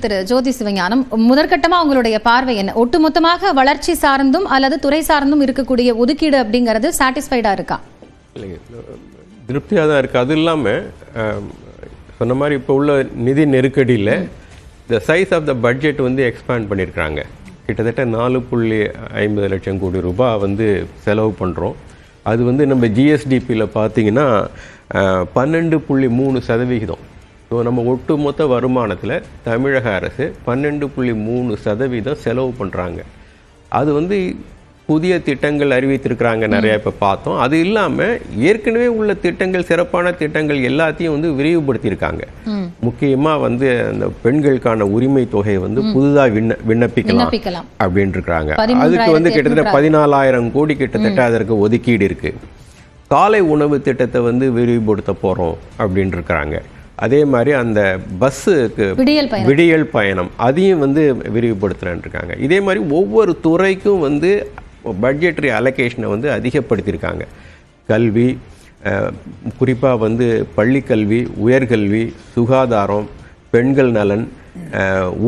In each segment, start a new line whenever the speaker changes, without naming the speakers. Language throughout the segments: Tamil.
திரு ஜோதி சிவஞானம், முதற்கட்டமா உங்களுடைய பார்வை என்ன? ஒட்டுமொத்தமாக வளர்ச்சி சார்ந்தும் அல்லது துறை சார்ந்தும் இருக்கக்கூடிய ஒதுக்கீடு அப்படிங்கிறது சாட்டிஸ்ஃபைடா இருக்கா?
திருப்தியாக தான் இருக்குது. அது இல்லாமல் சொன்ன மாதிரி இப்போ உள்ள நிதி நெருக்கடியில் இந்த சைஸ் ஆஃப் த பட்ஜெட் வந்து எக்ஸ்பேண்ட் பண்ணியிருக்கிறாங்க. கிட்டத்தட்ட 4.50 லட்சம் கோடி ரூபாய் வந்து செலவு பண்ணுறோம். அது வந்து நம்ம ஜிஎஸ்டிபியில் பார்த்தீங்கன்னா 12.3%. ஸோ நம்ம ஒட்டுமொத்த வருமானத்தில் தமிழக அரசு 12.3% செலவு பண்ணுறாங்க. அது வந்து புதிய திட்டங்கள் அறிவித்திருக்கிறாங்க நிறையா, இப்போ பார்த்தோம். அது இல்லாமல் ஏற்கனவே உள்ள திட்டங்கள், சிறப்பான திட்டங்கள் எல்லாத்தையும் வந்து விரிவுபடுத்தியிருக்காங்க. முக்கியமாக வந்து அந்த பெண்களுக்கான உரிமை தொகையை வந்து புதுதாக விண்ணப்பிக்கலாம் அப்படின்னு இருக்கிறாங்க. அதுக்கு வந்து கிட்டத்தட்ட 14,000 கோடி கிட்டத்தட்ட அதற்கு ஒதுக்கீடு இருக்குது. காலை உணவு திட்டத்தை வந்து விரிவுபடுத்த போகிறோம் அப்படின்னு இருக்கிறாங்க. அதே மாதிரி அந்த பஸ்ஸுக்கு விடியல் பயணம் அதையும் வந்து விரிவுபடுத்துகிறான்னு இருக்காங்க. இதே மாதிரி ஒவ்வொரு துறைக்கும் வந்து பட்ஜெட்டரி அலோகேஷனை வந்து அதிகப்படுத்தியிருக்காங்க. கல்வி, குறிப்பாக வந்து பள்ளிக்கல்வி, உயர்கல்வி, சுகாதாரம், பெண்கள் நலன்,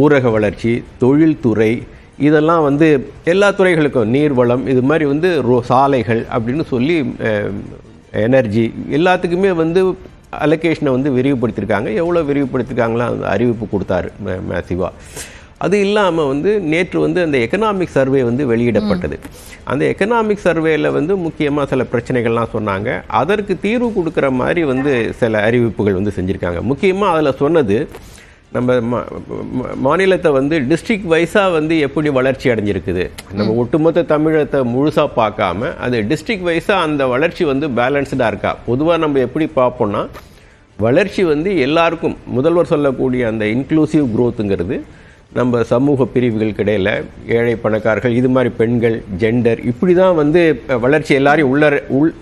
ஊரக வளர்ச்சி, தொழில்துறை, இதெல்லாம் வந்து எல்லா துறைகளுக்கும், நீர்வளம், இது மாதிரி வந்து சாலைகள் அப்படின்னு சொல்லி எனர்ஜி எல்லாத்துக்குமே வந்து அலோகேஷனை வந்து விரிவுபடுத்தியிருக்காங்க. எவ்வளோ விரிவுபடுத்தியிருக்காங்களோ அந்த அறிவிப்பு கொடுத்தாரு மேசிவா. அது இல்லாமல் வந்து நேற்று வந்து அந்த எக்கனாமிக் சர்வே வந்து வெளியிடப்பட்டது. அந்த எக்கனாமிக் சர்வேயில் வந்து முக்கியமாக சில பிரச்சனைகள்லாம் சொன்னாங்க. அதற்கு தீர்வு கொடுக்குற மாதிரி வந்து சில அறிவிப்புகள் வந்து செஞ்சுருக்காங்க. முக்கியமாக அதில் சொன்னது, நம்ம மாநிலத்தை வந்து டிஸ்ட்ரிக்ட் வைஸாக வந்து எப்படி வளர்ச்சி அடைஞ்சிருக்குது, நம்ம ஒட்டுமொத்த தமிழகத்தை முழுசாக பார்க்காம அது டிஸ்ட்ரிக்ட் வைஸாக அந்த வளர்ச்சி வந்து பேலன்ஸ்டாக இருக்கா. பொதுவாக நம்ம எப்படி பார்ப்போம்னா, வளர்ச்சி வந்து எல்லாருக்கும், முதல்வர் சொல்லக்கூடிய அந்த இன்க்ளூசிவ் க்ரோத்துங்கிறது நம்ம சமூக பிரிவுகளுக்கு இடையில் ஏழை பணக்காரர்கள், இது மாதிரி பெண்கள், ஜெண்டர், இப்படி தான் வந்து வளர்ச்சி எல்லாரையும்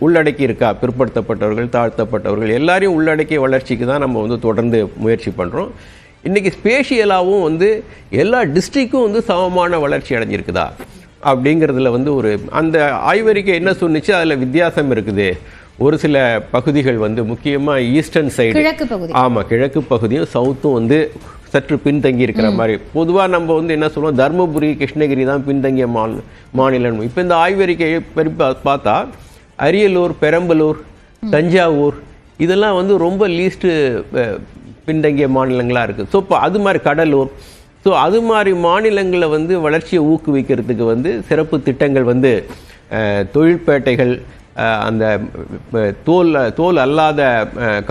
உள்ளடக்கி இருக்கா. பிற்படுத்தப்பட்டவர்கள், தாழ்த்தப்பட்டவர்கள் எல்லாரையும் உள்ளடக்கிய வளர்ச்சிக்கு தான் நம்ம வந்து தொடர்ந்து முயற்சி பண்ணுறோம். இன்றைக்கி ஸ்பேஷியலாகவும் வந்து எல்லா டிஸ்ட்ரிக்டும் வந்து சமமான வளர்ச்சி அடைஞ்சிருக்குதா அப்படிங்கிறதுல வந்து ஒரு அந்த ஆய்வறிக்கை என்ன சொன்னிச்சு, அதில் வித்தியாசம் இருக்குது. ஒரு சில பகுதிகள் வந்து முக்கியமாக ஈஸ்டர்ன் சைடு, ஆமாம், கிழக்கு பகுதியும் சவுத்தும் வந்து சற்று பின்தங்கி இருக்கிற மாதிரி. பொதுவாக நம்ம வந்து என்ன சொல்லுவோம், தர்மபுரி, கிருஷ்ணகிரி தான் பின்தங்கிய மாநிலம். இப்போ இந்த ஆய்வறிக்கையை பார்த்தா அரியலூர், பெரம்பலூர், தஞ்சாவூர் இதெல்லாம் வந்து ரொம்ப லீஸ்ட்டு பின்தங்கிய மாநிலங்களாக இருக்குது. ஸோ இப்போ அது மாதிரி கடலூர், ஸோ அது மாதிரி மாநிலங்களில் வந்து வளர்ச்சியை ஊக்குவிக்கிறதுக்கு வந்து சிறப்பு திட்டங்கள் வந்து தொழிற்பேட்டைகள், அந்த தோல் அல்லாத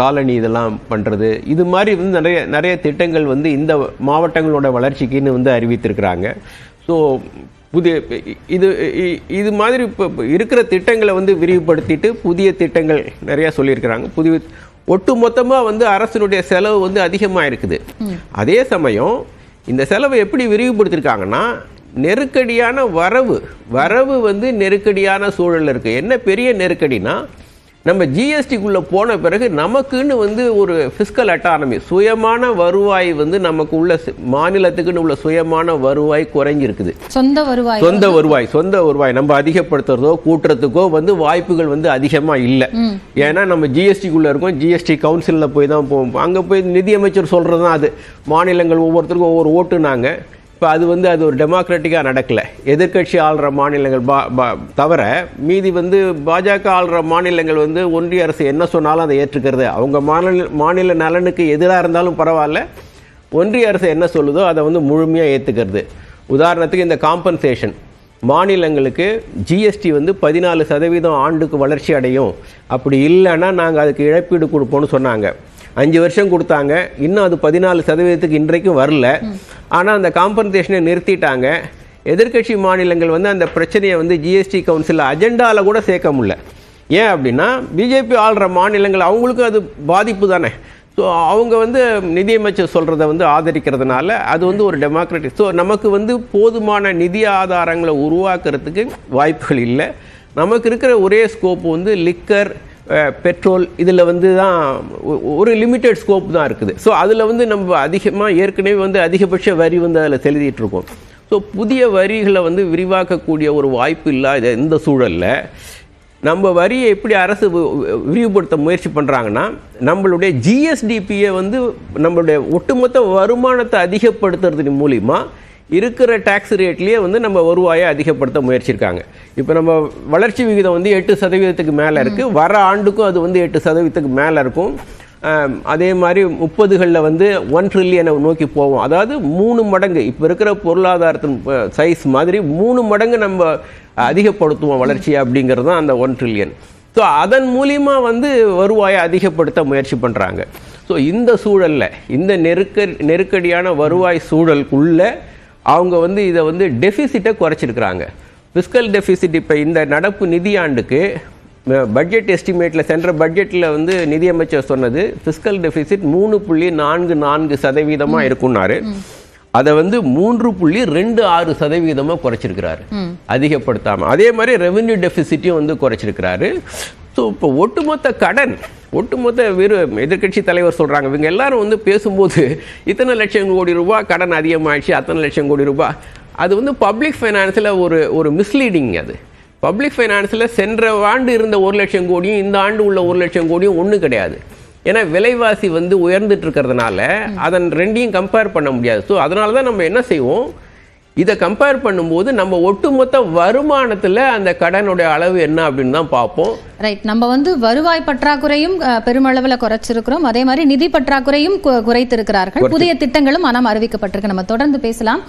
காலனி இதெல்லாம் பண்ணுறது, இது மாதிரி வந்து நிறைய திட்டங்கள் வந்து இந்த மாவட்டங்களோட வளர்ச்சிக்குன்னு வந்து அறிவித்திருக்கிறாங்க. ஸோ இது மாதிரி இப்போ இருக்கிற திட்டங்களை வந்து விரிவுபடுத்திட்டு புதிய திட்டங்கள் நிறையா சொல்லியிருக்கிறாங்க. ஒட்டு மொத்தமாக வந்து அரசினுடைய செலவு வந்து அதிகமாக இருக்குது. அதே சமயம் இந்த செலவை எப்படி விரிவுபடுத்தியிருக்காங்கன்னா, நெருக்கடியான வரவு வந்து நெருக்கடியான சூழல் இருக்குது. என்ன பெரிய நெருக்கடினா, நம்ம ஜிஎஸ்டிக்குள்ளே போன பிறகு நமக்குன்னு வந்து ஒரு ஃபிஸ்கல் அட்டானமி, சுயமான வருவாய் வந்து நமக்கு உள்ள மாநிலத்துக்குன்னு உள்ள சுயமான வருவாய் குறைஞ்சிருக்குது. சொந்த வருவாய் நம்ம அதிகப்படுத்துறதோ கூட்டுறதுக்கோ வந்து வாய்ப்புகள் வந்து அதிகமாக இல்லை. ஏன்னா நம்ம ஜிஎஸ்டிக்குள்ளே இருக்கோம், ஜிஎஸ்டி கவுன்சிலில் போய் தான் போவோம். அங்கே போய் நிதியமைச்சர் சொல்கிறது தான் அது. மாநிலங்கள் ஒவ்வொருத்தருக்கும் ஒவ்வொரு ஓட்டுனாங்க. இப்போ அது ஒரு டெமோக்ராட்டிக்காக நடக்கலை. எதிர்கட்சி ஆள்ற மாநிலங்கள் தவிர மீதி வந்து பாஜக ஆள்ற மாநிலங்கள் வந்து ஒன்றிய அரசு என்ன சொன்னாலும் அதை ஏற்றுக்கிறது. அவங்க மாநில நலனுக்கு எதிராக இருந்தாலும் பரவாயில்ல, ஒன்றிய அரசு என்ன சொல்லுதோ அதை வந்து முழுமையாக ஏற்றுக்கிறது. உதாரணத்துக்கு இந்த காம்பன்சேஷன், மாநிலங்களுக்கு ஜிஎஸ்டி வந்து 14% ஆண்டுக்கு வளர்ச்சி அடையும், அப்படி இல்லைன்னா நாங்கள் அதுக்கு இழப்பீடு கொடுப்போம்னு சொன்னாங்க. 5 வருஷம் கொடுத்தாங்க, இன்னும் அது 14% இன்றைக்கும் வரல. ஆனால் அந்த காம்பன்சேஷனை நிறுத்திட்டாங்க. எதிர்கட்சி மாநிலங்கள் வந்து அந்த பிரச்சனையை வந்து ஜிஎஸ்டி கவுன்சிலில் அஜெண்டாவில் கூட சேர்க்க முடியல. ஏன் அப்படின்னா, பிஜேபி ஆள்ற மாநிலங்கள் அவங்களுக்கும் அது பாதிப்பு தானே. ஸோ அவங்க வந்து நிதியமைச்சர் சொல்கிறத வந்து ஆதரிக்கிறதுனால அது வந்து ஒரு டெமோக்ராட்டிக். ஸோ நமக்கு வந்து போதுமான நிதி ஆதாரங்களை உருவாக்குறதுக்கு வாய்ப்புகள் இல்லை. நமக்கு இருக்கிற ஒரே ஸ்கோப் வந்து லிக்கர், பெட்ரோல், இதில் வந்து தான் ஒரு லிமிட்டட் ஸ்கோப் தான் இருக்குது. ஸோ அதில் வந்து நம்ம அதிகமாக ஏற்கனவே வந்து அதிகபட்ச வரி வந்து அதில் செலுத்திட்டுருக்கோம். ஸோ புதிய வரிகளை வந்து விரிவாக்கக்கூடிய ஒரு வாய்ப்பு இல்லாத இந்த சூழலில் நம்ம வரியை எப்படி அரசு விரிவுபடுத்த முயற்சி பண்ணுறாங்கன்னா, நம்மளுடைய ஜிஎஸ்டிபியை வந்து நம்மளுடைய ஒட்டுமொத்த வருமானத்தை அதிகப்படுத்துறது மூலிமா இருக்கிற டேக்ஸ் ரேட்லேயே வந்து நம்ம வருவாயை அதிகப்படுத்த முயற்சிருக்காங்க. இப்போ நம்ம வளர்ச்சி விகிதம் வந்து 8% மேலே இருக்குது. வர ஆண்டுக்கும் அது வந்து 8% மேலே இருக்கும். அதே மாதிரி 30களில் வந்து 1 ட்ரில்லியனை நோக்கி போவோம். அதாவது 3 மடங்கு இப்போ இருக்கிற பொருளாதாரத்தின் சைஸ் மாதிரி 3 மடங்கு நம்ம அதிகப்படுத்துவோம் வளர்ச்சி அப்படிங்கிறது தான் அந்த 1 ட்ரில்லியன். ஸோ அதன் மூலிமா வந்து வருவாயை அதிகப்படுத்த முயற்சி பண்ணுறாங்க. ஸோ இந்த சூழலில் இந்த நெருக்கடியான வருவாய் சூழலுக்குள்ளே அவங்க வந்து இதை வந்து டெஃபிசிட்டை குறைச்சிருக்கிறாங்க. ஃபிஸ்கல் டெஃபிசிட் இப்போ இந்த நடப்பு நிதியாண்டுக்கு பட்ஜெட் எஸ்டிமேட்டில் சென்ற பட்ஜெட்டில் வந்து நிதியமைச்சர் சொன்னது ஃபிஸ்கல் டெஃபிசிட் 3.44% இருக்குன்னாரு. அதை வந்து 3.26% குறைச்சிருக்கிறாரு அதிகப்படுத்தாமல். அதே மாதிரி ரெவென்யூ டெஃபிசிட்டையும் வந்து குறைச்சிருக்கிறாரு. ஸோ இப்போ ஒட்டுமொத்த எதிர்க்கட்சி தலைவர் சொல்கிறாங்க, இவங்க எல்லாரும் வந்து பேசும்போது இத்தனை லட்சம் கோடி ரூபாய் கடன் அதிகமாகிடுச்சு, அத்தனை லட்சம் கோடி ரூபாய். அது வந்து பப்ளிக் ஃபைனான்ஸில் ஒரு மிஸ்லீடிங். அது பப்ளிக் ஃபைனான்ஸில் சென்ற ஆண்டு இருந்த 1 லட்சம் கோடியும் இந்த ஆண்டு உள்ள 1 லட்சம் கோடியும் ஒன்றும் கிடையாது. ஏன்னா விலைவாசி வந்து உயர்ந்துட்டு இருக்கிறதுனால அதன் ரெண்டையும் கம்பேர் பண்ண முடியாது. ஸோ அதனால தான் நம்ம என்ன செய்வோம், இதை கம்பேர் பண்ணும்போது நம்ம ஒட்டுமொத்த வருமானத்தில் அந்த கடனுடைய அளவு என்ன அப்படின்னு தான் பார்ப்போம்.
ரைட். நம்ம வந்து வருவாய் பற்றாக்குறையும் பெருமளவில் குறைச்சிருக்கிறோம், அதே மாதிரி நிதி பற்றாக்குறையும் குறைத்திருக்கிறார்கள். புதிய திட்டங்களும் ஆனால் அறிவிக்கப்பட்டிருக்கு. நம்ம தொடர்ந்து பேசலாம்.